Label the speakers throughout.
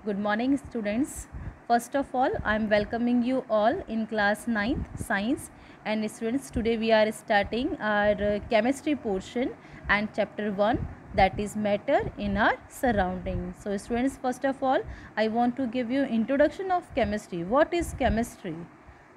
Speaker 1: Good morning, students. First of all, I am welcoming you all in class 9th science. And students, today we are starting our chemistry portion and chapter 1, that is matter in our surroundings. So students, first of all, I want to give you introduction of chemistry. What is chemistry?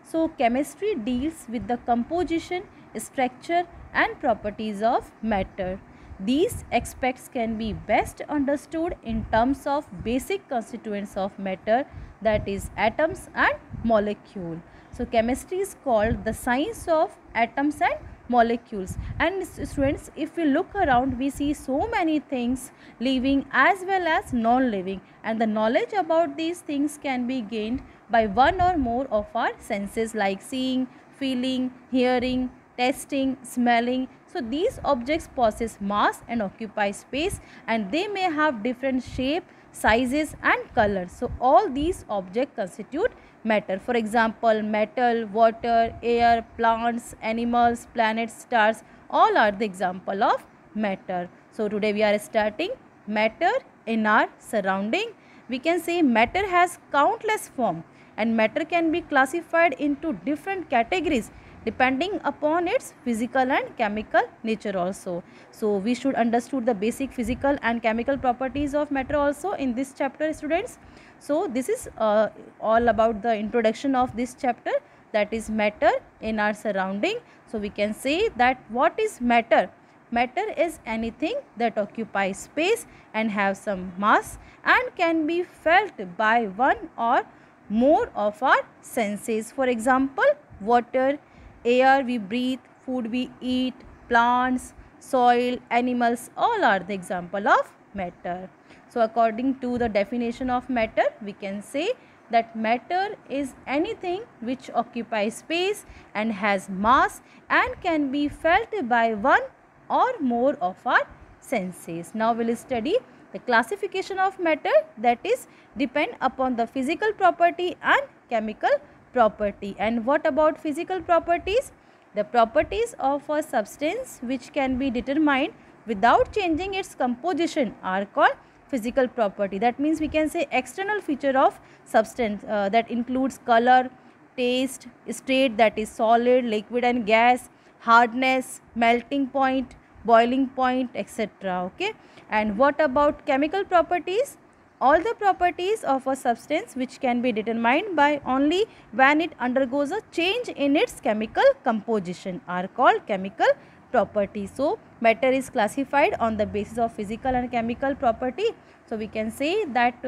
Speaker 1: So chemistry deals with the composition, structure and properties of matter. These aspects can be best understood in terms of basic constituents of matter, that is atoms and molecule. So chemistry is called the science of atoms and molecules. And students, if we look around, we see so many things, living as well as non-living, and the knowledge about these things can be gained by one or more of our senses like seeing, feeling, hearing, tasting, smelling. So these objects possess mass and occupy space, and they may have different shape, sizes and colors. So all these objects constitute matter. For example, metal, water, air, plants, animals, planets, stars, all are the example of matter. So today we are starting matter in our surrounding. We can say matter has countless forms, and matter can be classified into different categories depending upon its physical and chemical nature also. So we should understood the basic physical and chemical properties of matter also in this chapter, students. So this is all about the introduction of this chapter, that is matter in our surrounding. So we can say that what is matter? Matter is anything that occupies space and have some mass and can be felt by one or more of our senses. For example, water, air we breathe, food we eat, plants, soil, animals, all are the example of matter. So according to the definition of matter, we can say that matter is anything which occupies space and has mass and can be felt by one or more of our senses. Now we will study the classification of matter, that is depend upon the physical property and chemical property. And what about physical properties? The properties of a substance which can be determined without changing its composition are called physical property. That means we can say external feature of substance that includes color, taste, state, that is solid, liquid and gas, hardness, melting point, boiling point, etc. Okay. And what about chemical properties? All the properties of a substance which can be determined by only when it undergoes a change in its chemical composition are called chemical properties. So matter is classified on the basis of physical and chemical property. So we can say that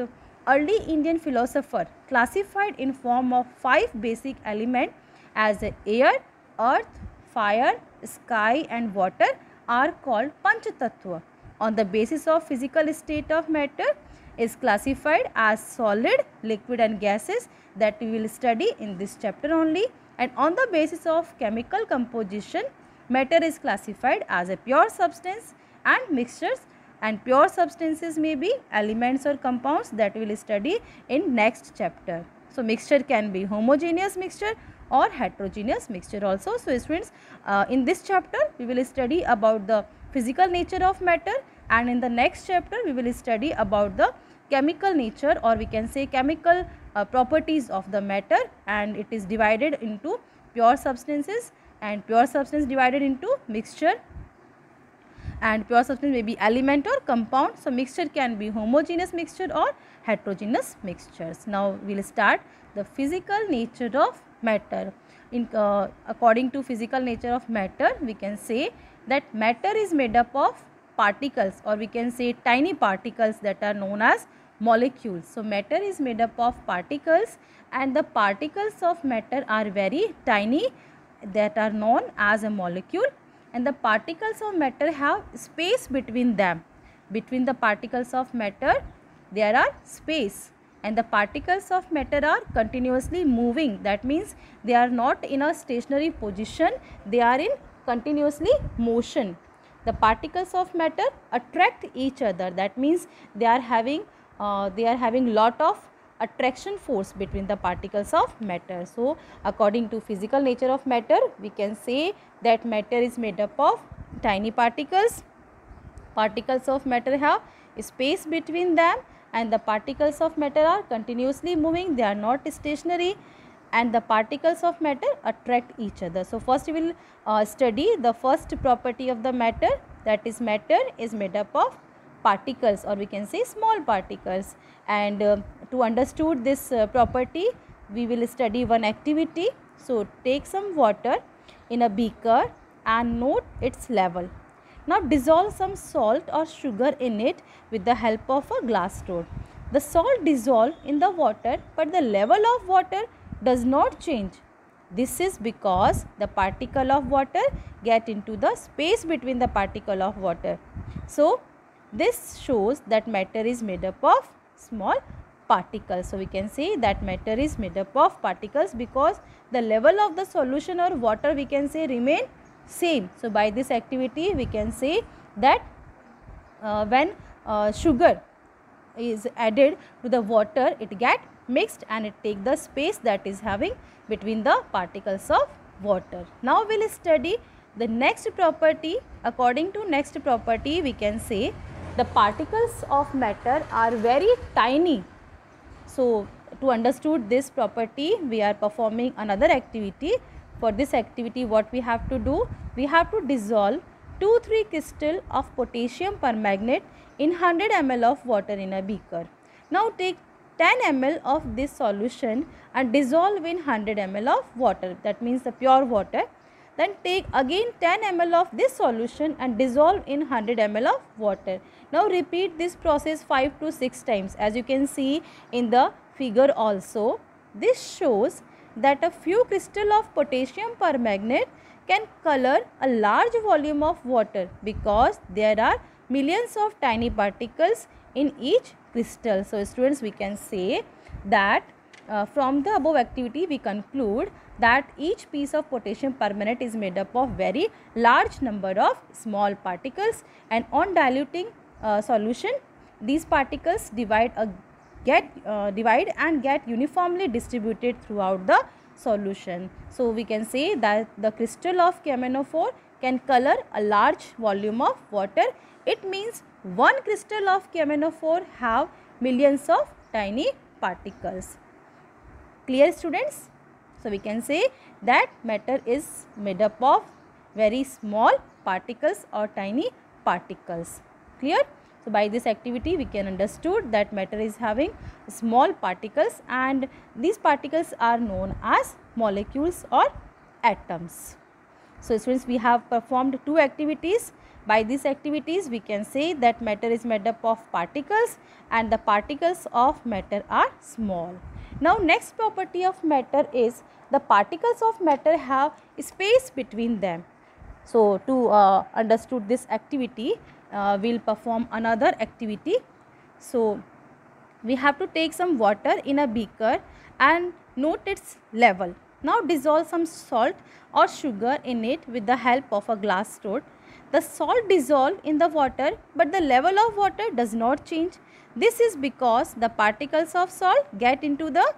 Speaker 1: early Indian philosopher classified in form of 5 basic elements as air, earth, fire, sky and water are called Panchatattva. On the basis of physical state of matter is classified as solid, liquid and gases, that we will study in this chapter only. And on the basis of chemical composition, matter is classified as a pure substance and mixtures, and pure substances may be elements or compounds, that we will study in next chapter. So mixture can be homogeneous mixture or heterogeneous mixture also. So students, in this chapter we will study about the physical nature of matter, and in the next chapter we will study about the chemical nature, or we can say chemical properties of the matter, and it is divided into pure substances, and pure substance divided into mixture, and pure substance may be element or compound. So mixture can be homogeneous mixture or heterogeneous mixtures. Now we will start the physical nature of matter. According to physical nature of matter, we can say that matter is made up of particles, or we can say tiny particles, that are known as molecules. So matter is made up of particles, and the particles of matter are very tiny, that are known as a molecule, and the particles of matter have space between them. Between the particles of matter there are space, and the particles of matter are continuously moving. That means they are not in a stationary position, they are in continuously motion. The particles of matter attract each other, that means they are having lot of attraction force between the particles of matter. So according to physical nature of matter, we can say that matter is made up of tiny particles. Particles of matter have space between them, and the particles of matter are continuously moving, they are not stationary, and the particles of matter attract each other. So first we will study the first property of the matter, that is matter is made up of particles, or we can say small particles. And to understood this property, we will study one activity. So take some water in a beaker and note its level. Now dissolve some salt or sugar in it with the help of a glass rod. The salt dissolve in the water, but the level of water does not change. This is because the particle of water get into the space between the particle of water. So this shows that matter is made up of small particles. So we can say that matter is made up of particles because the level of the solution or water, we can say, remain same. So by this activity we can say that when sugar is added to the water, it get mixed and it take the space that is having between the particles of water. Now we will study the next property. According to next property, we can say the particles of matter are very tiny. So to understood this property, we are performing another activity. For this activity, what we have to do, we have to dissolve 2-3 crystal of potassium permanganate in 100 ml of water in a beaker. Now take 10 ml of this solution and dissolve in 100 ml of water, that means the pure water. Then take again 10 ml of this solution and dissolve in 100 ml of water. Now repeat this process 5 to 6 times. As you can see in the figure also, this shows that a few crystal of potassium permanganate can color a large volume of water because there are millions of tiny particles in each crystal. So students, we can say that from the above activity we conclude that each piece of potassium permanganate is made up of very large number of small particles, and on diluting solution, these particles divide and get uniformly distributed throughout the solution. So we can say that the crystal of KMnO4 can color a large volume of water. It means one crystal of KMnO4 have millions of tiny particles. Clear, students? So we can say that matter is made up of very small particles or tiny particles. Clear? So by this activity we can understood that matter is having small particles, and these particles are known as molecules or atoms. So students, we have performed 2 activities. By these activities we can say that matter is made up of particles and the particles of matter are small. Now next property of matter is the particles of matter have space between them. So to understood this activity, we will perform another activity. So we have to take some water in a beaker and note its level. Now dissolve some salt or sugar in it with the help of a glass rod. The salt dissolve in the water, but the level of water does not change. This is because the particles of salt get into the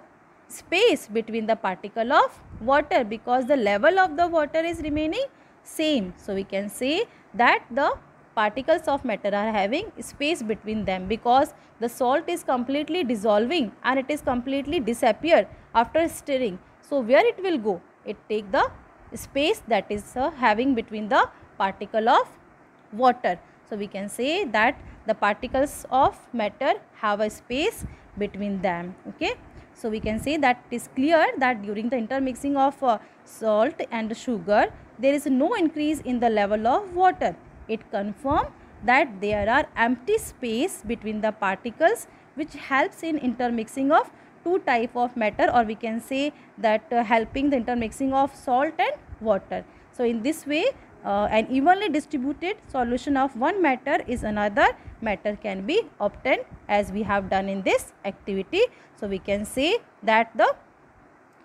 Speaker 1: space between the particle of water because the level of the water is remaining same. So we can say that the particles of matter are having space between them because the salt is completely dissolving and it is completely disappear after stirring. So where it will go? It take the space that is having between the particle of water. So we can say that the particles of matter have a space between them. Okay. So we can say that it is clear that during the intermixing of salt and sugar, there is no increase in the level of water. It confirms that there are empty space between the particles, which helps in intermixing of 2 type of matter, or we can say that helping the intermixing of salt and water. So in this way, an evenly distributed solution of one matter is another matter can be obtained, as we have done in this activity. So we can say that the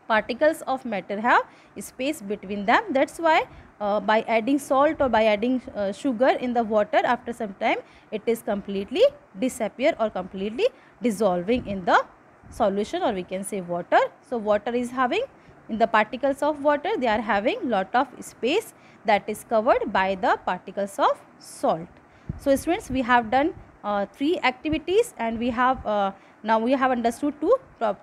Speaker 1: particles of matter have space between them. That's why by adding salt or by adding sugar in the water, after some time it is completely disappear or completely dissolving in the solution, or we can say water. So water is having, in the particles of water, they are having lot of space that is covered by the particles of salt. So students, we have done three activities, and we have now we have understood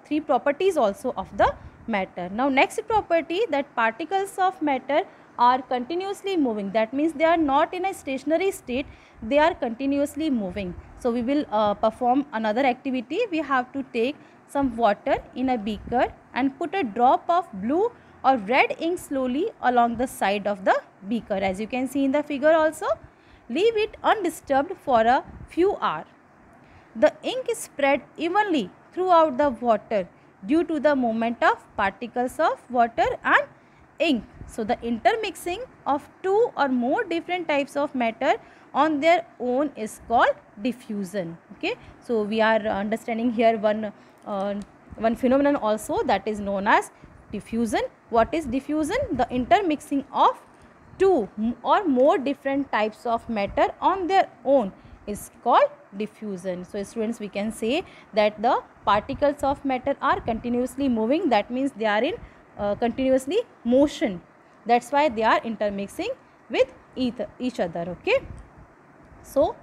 Speaker 1: three properties also of the matter. Now next property, that particles of matter are continuously moving. That means they are not in a stationary state, they are continuously moving. So we will perform another activity. We have to take some water in a beaker and put a drop of blue or red ink slowly along the side of the beaker. As you can see in the figure also, leave it undisturbed for a few hours. The ink is spread evenly throughout the water due to the movement of particles of water and ink. So the intermixing of two or more different types of matter on their own is called diffusion. Okay, so we are understanding here one phenomenon also, that is known as diffusion. What is diffusion? The intermixing of two or more different types of matter on their own is called diffusion. So students, we can say that the particles of matter are continuously moving. That means they are in continuously motion. That's why they are intermixing with each other. Okay, so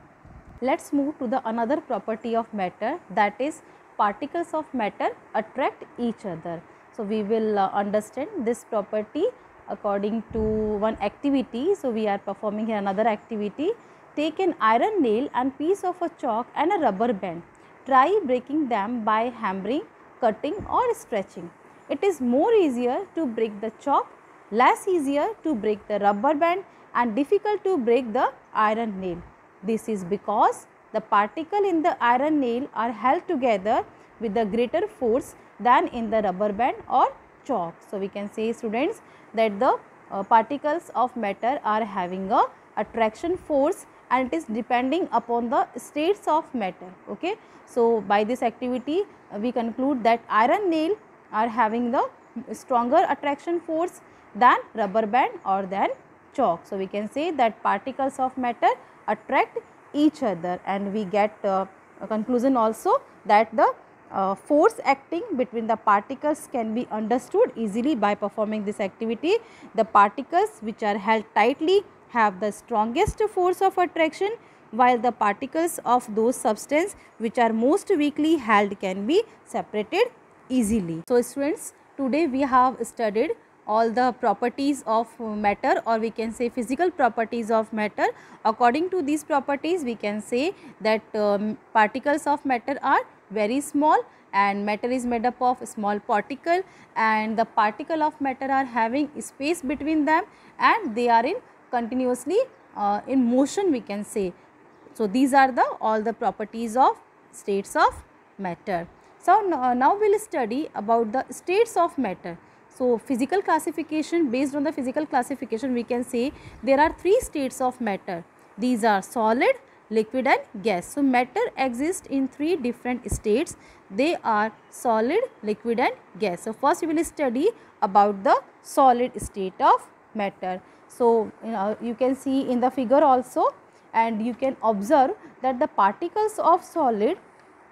Speaker 1: let's move to the another property of matter, that is particles of matter attract each other. So we will understand this property according to one activity. So we are performing here another activity. Take an iron nail and piece of a chalk and a rubber band. Try breaking them by hammering, cutting or stretching. It is more easier to break the chalk, less easier to break the rubber band, and difficult to break the iron nail. This is because the particle in the iron nail are held together with a greater force than in the rubber band or chalk. So we can say, students, that the particles of matter are having a attraction force, and it is depending upon the states of matter. Okay, so by this activity we conclude that iron nail are having the stronger attraction force than rubber band or than chalk. So we can say that particles of matter attract each other, and we get a conclusion also that the force acting between the particles can be understood easily by performing this activity. The particles which are held tightly have the strongest force of attraction, while the particles of those substances which are most weakly held can be separated easily. So students, today we have studied all the properties of matter, or we can say physical properties of matter. According to these properties, we can say that particles of matter are very small, and matter is made up of small particle, and the particle of matter are having space between them, and they are in continuously in motion, we can say. So these are the all the properties of states of matter. So now we will study about the states of matter. So physical classification, based on the physical classification, we can say there are three states of matter. These are solid, liquid and gas. So matter exists in three different states. They are solid, liquid and gas. So first we will study about the solid state of matter. So you can see in the figure also, and you can observe that the particles of solid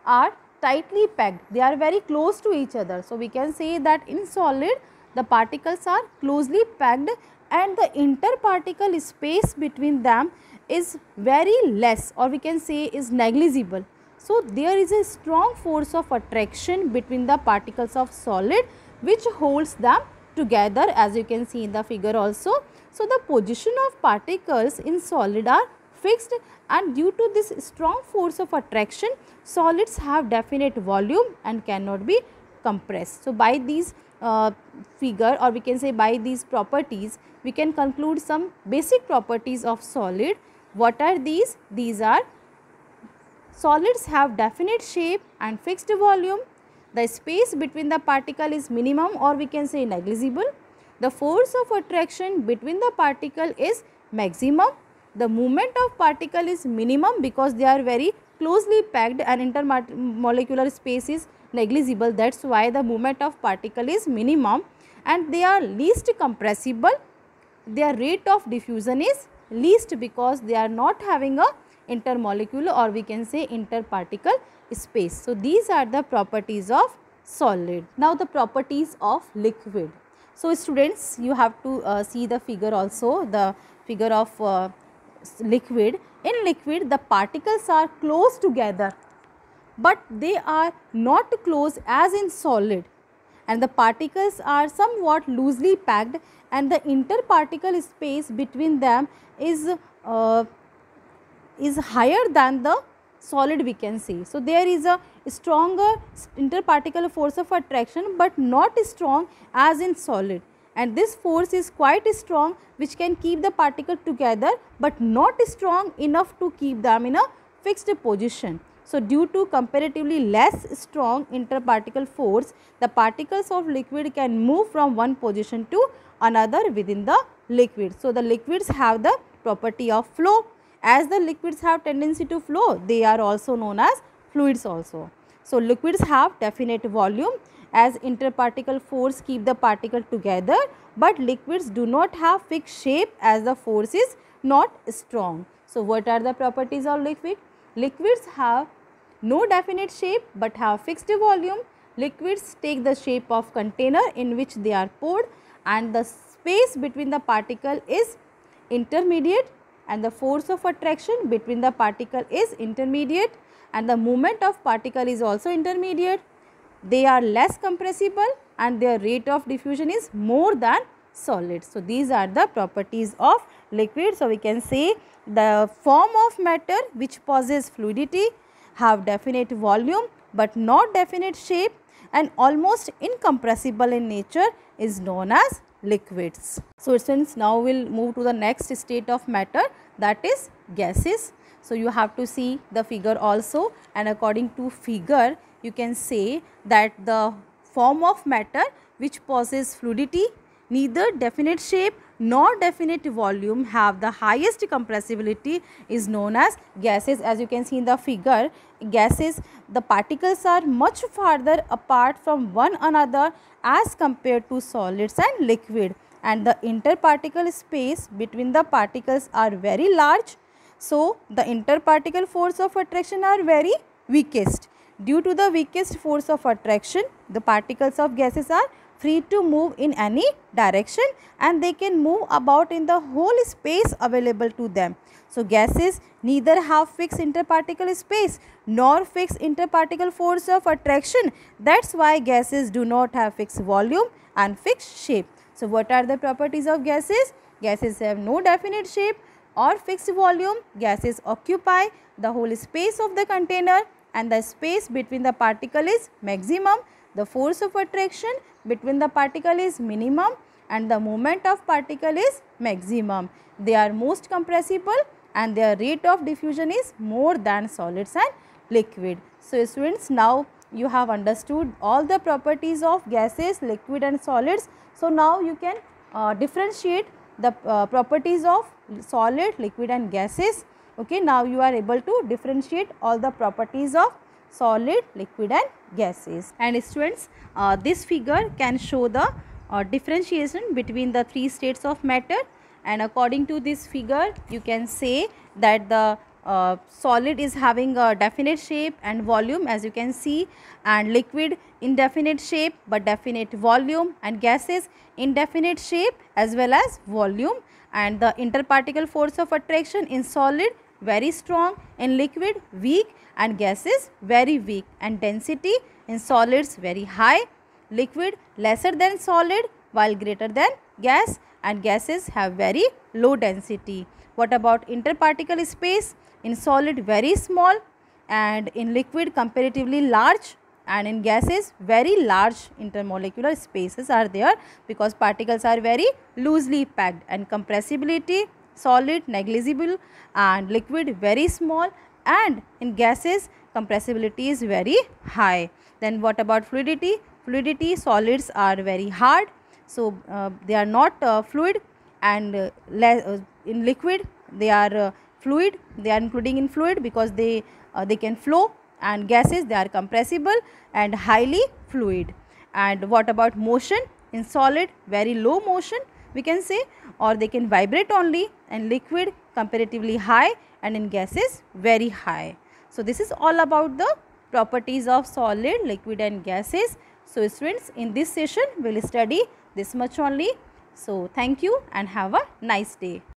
Speaker 1: are tightly packed. They are very close to each other. So we can say that in solid the particles are closely packed, and the interparticle space between them is very less, or we can say is negligible. So there is a strong force of attraction between the particles of solid which holds them together, as you can see in the figure also. So the position of particles in solid are fixed, and due to this strong force of attraction, solids have definite volume and cannot be compressed. So by these figure, or we can say by these properties, we can conclude some basic properties of solid. What are these? These are: solids have definite shape and fixed volume. The space between the particle is minimum, or we can say negligible. The force of attraction between the particle is maximum. The movement of particle is minimum because they are very closely packed, and intermolecular space is negligible. That's why the movement of particle is minimum, and they are least compressible. Their rate of diffusion is least because they are not having a intermolecular, or we can say interparticle space. So these are the properties of solid. Now the properties of liquid. So students, you have to see the figure also, the figure of liquid. In liquid, the particles are close together, but they are not close as in solid, and the particles are somewhat loosely packed, and the interparticle space between them is higher than the solid, we can see. So, there is a stronger interparticle force of attraction, but not strong as in solid, and this force is quite strong, which can keep the particle together, but not strong enough to keep them in a fixed position. So, due to comparatively less strong interparticle force, the particles of liquid can move from one position to another within the liquid. So, the liquids have the property of flow. As the liquids have tendency to flow, they are also known as fluids also. So, liquids have definite volume, as interparticle force keep the particle together, but liquids do not have fixed shape as the force is not strong. So, what are the properties of liquid? Liquids have no definite shape but have fixed volume. Liquids take the shape of container in which they are poured, and the space between the particle is intermediate, and the force of attraction between the particle is intermediate, and the movement of particle is also intermediate. They are less compressible, and their rate of diffusion is more than solid. So, these are the properties of liquid. So, we can say the form of matter which possess fluidity, have definite volume but not definite shape, and almost incompressible in nature is known as liquids. So, since now we will move to the next state of matter, that is gases. So, you have to see the figure also, and according to figure you can say that the form of matter which possess fluidity, neither definite shape nor definite volume, have the highest compressibility is known as gases. As you can see in the figure, gases, the particles are much farther apart from one another as compared to solids and liquid, and the interparticle space between the particles are very large. So, the interparticle force of attraction are very weakest. Due to the weakest force of attraction, the particles of gases are free to move in any direction, and they can move about in the whole space available to them. So, gases neither have fixed interparticle space nor fixed interparticle force of attraction. That is why gases do not have fixed volume and fixed shape. So, what are the properties of gases? Gases have no definite shape or fixed volume. Gases occupy the whole space of the container, and the space between the particle is maximum. The force of attraction between the particle is minimum, and the movement of particle is maximum. They are most compressible, and their rate of diffusion is more than solids and liquid. So, students, now you have understood all the properties of gases, liquid and solids. So, now you can differentiate the properties of solid, liquid and gases. Okay, now you are able to differentiate all the properties of solid, liquid and gases. And students, this figure can show the differentiation between the three states of matter, and according to this figure you can say that the solid is having a definite shape and volume, as you can see, and liquid indefinite shape but definite volume, and gases indefinite shape as well as volume, and the interparticle force of attraction in solid very strong, in liquid weak, and gases very weak, and density in solids very high, liquid lesser than solid while greater than gas, and gases have very low density. What about interparticle space? In solid very small, and in liquid comparatively large, and in gases very large intermolecular spaces are there, because particles are very loosely packed, and compressibility solid negligible, and liquid very small, and in gases compressibility is very high. Then what about fluidity? Fluidity, solids are very hard, so they are not fluid, and in liquid they are fluid, they are including in fluid because they can flow, and gases they are compressible and highly fluid. And what about motion? In solid very low motion we can say, or they can vibrate only, and liquid comparatively high, and in gases very high. So, this is all about the properties of solid, liquid and gases. So, students, in this session we will study this much only. So, thank you and have a nice day.